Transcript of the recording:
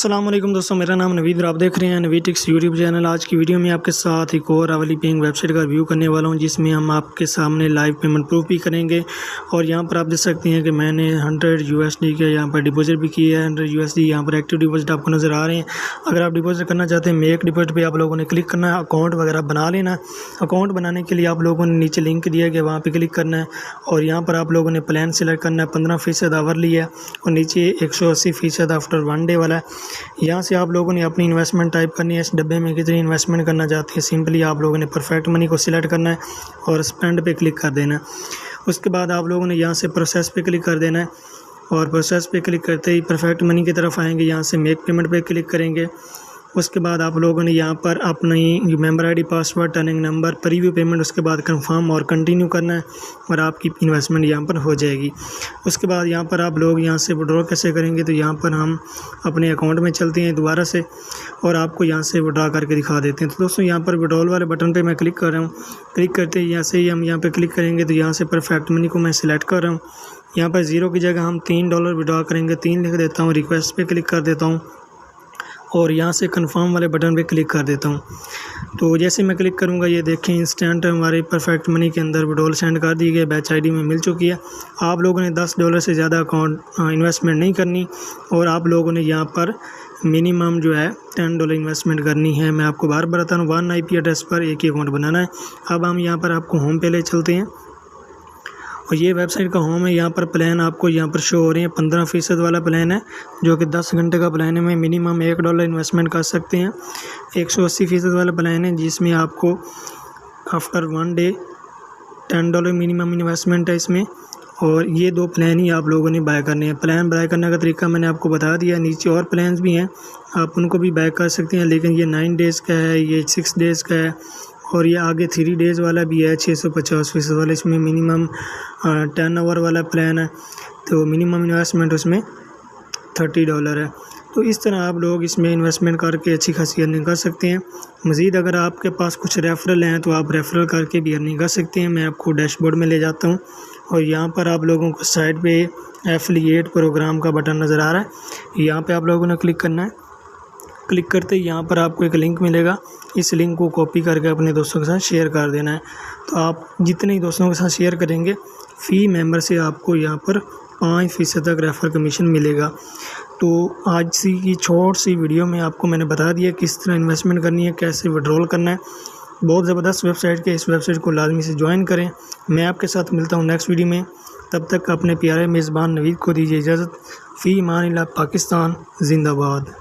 अस्सलाम वालेकुम दोस्तों, मेरा नाम नवीद और आप देख रहे हैं नवीद टिक्स यूट्यूब चैनल। आज की वीडियो में आपके साथ एक और वाली पेइंग वेबसाइट का रिव्यू करने वाला हूं, जिसमें हम आपके सामने लाइव पेमेंट प्रूफ भी करेंगे। और यहां पर आप देख सकते हैं कि मैंने 100 USD के यहां पर डिपॉजिट भी किया है। 100 USD यहां पर एक्टिव डिपॉजिट आपको नज़र आ रहे हैं। अगर आप डिपॉजिट करना चाहते हैं मेक डिपॉजिट पर आप लोगों ने क्लिक करना है, अकाउंट वगैरह बना लेना। अकाउंट बनाने के लिए आप लोगों ने नीचे लिंक दिया है, वहाँ पर क्लिक करना है और यहाँ पर आप लोगों ने प्लान सेलेक्ट करना है। 15% आवरली है और नीचे 180% आफ्टर 1 डे वाला है। यहाँ से आप लोगों ने अपनी इन्वेस्टमेंट टाइप करनी है। इस डब्बे में कितनी इन्वेस्टमेंट करना चाहते हैं, सिंपली आप लोगों ने परफेक्ट मनी को सिलेक्ट करना है और स्पेंड पे क्लिक कर देना है। उसके बाद आप लोगों ने यहाँ से प्रोसेस पे क्लिक कर देना है और प्रोसेस पे क्लिक करते ही परफेक्ट मनी की तरफ आएंगे। यहाँ से मेक पेमेंट पे क्लिक करेंगे। उसके बाद आप लोगों ने यहाँ पर अपनी member ID, password, turning number, preview payment, उसके बाद कंफर्म और कंटिन्यू करना है और आपकी इन्वेस्टमेंट यहाँ पर हो जाएगी। उसके बाद यहाँ पर आप लोग यहाँ से विड्रॉ कैसे करेंगे, तो यहाँ पर हम अपने अकाउंट में चलते हैं दोबारा से और आपको यहाँ से विड्रॉ करके दिखा देते हैं। तो दोस्तों यहाँ पर विड्रॉल वाले बटन पर मैं क्लिक कर रहा हूँ। क्लिक करते ही यहाँ से हम यहाँ पर क्लिक करेंगे तो यहाँ से परफेक्ट मनी को मैं सिलेक्ट कर रहा हूँ। यहाँ पर ज़ीरो की जगह हम $3 विड्रॉ करेंगे। 3 लिख देता हूँ, रिक्वेस्ट पे क्लिक कर देता हूँ और यहाँ से कंफर्म वाले बटन पे क्लिक कर देता हूँ। तो जैसे मैं क्लिक करूँगा ये देखें इंस्टेंट हमारे परफेक्ट मनी के अंदर विड्रॉल सेंड कर दी गई, बैच आईडी में मिल चुकी है। आप लोगों ने $10 से ज़्यादा अकाउंट इन्वेस्टमेंट नहीं करनी और आप लोगों ने यहाँ पर मिनिमम जो है $10 इन्वेस्टमेंट करनी है। मैं आपको बार बता रहा हूँ, 1 IP एड्रेस पर एक ही अकाउंट बनाना है। अब हम यहाँ पर आपको होम पे ले चलते हैं और ये वेबसाइट का होम है। यहाँ पर प्लान आपको यहाँ पर शो हो रहे हैं। 15% वाला प्लान है जो कि 10 घंटे का प्लान है। में मिनिमम $1 इन्वेस्टमेंट कर सकते हैं। 180% वाला प्लान है जिसमें आपको आफ्टर 1 डे $10 मिनिमम इन्वेस्टमेंट है इसमें। और ये 2 प्लान ही आप लोगों ने बाय करने हैं। प्लान बाय करने का तरीका मैंने आपको बता दिया। नीचे और प्लान्स भी हैं, आप उनको भी बाय कर सकते हैं, लेकिन ये 9 डेज़ का है, ये 6 डेज़ का है और ये आगे 3 डेज़ वाला भी है 650% वाला। इसमें मिनिमम 10 आवर वाला प्लान है, तो मिनिमम इन्वेस्टमेंट उसमें $30 है। तो इस तरह आप लोग इसमें इन्वेस्टमेंट करके अच्छी खासी अर्निंग कर सकते हैं। मज़ीद अगर आपके पास कुछ रेफरल हैं तो आप रेफरल करके भी अर्निंग कर सकते हैं। मैं आपको डैशबोर्ड में ले जाता हूँ और यहाँ पर आप लोगों को साइड पे एफिलिएट प्रोग्राम का बटन नज़र आ रहा है। यहाँ पे आप लोगों ने क्लिक करना है। क्लिक करते ही यहाँ पर आपको एक लिंक मिलेगा। इस लिंक को कॉपी करके अपने दोस्तों के साथ शेयर कर देना है। तो आप जितने ही दोस्तों के साथ शेयर करेंगे, फ़ी मेंबर से आपको यहाँ पर 5% तक रेफर कमीशन मिलेगा। तो आज की छोटी सी वीडियो में आपको मैंने बता दिया किस तरह इन्वेस्टमेंट करनी है, कैसे विड्रॉल करना है। बहुत ज़बरदस्त वेबसाइट के, इस वेबसाइट को लाजमी से ज्वाइन करें। मैं आपके साथ मिलता हूँ नेक्स्ट वीडियो में। तब तक अपने प्यारे मेज़बान नवीद को दीजिए इजाज़त। फ़ी मान अल्लाह, पाकिस्तान जिंदाबाद।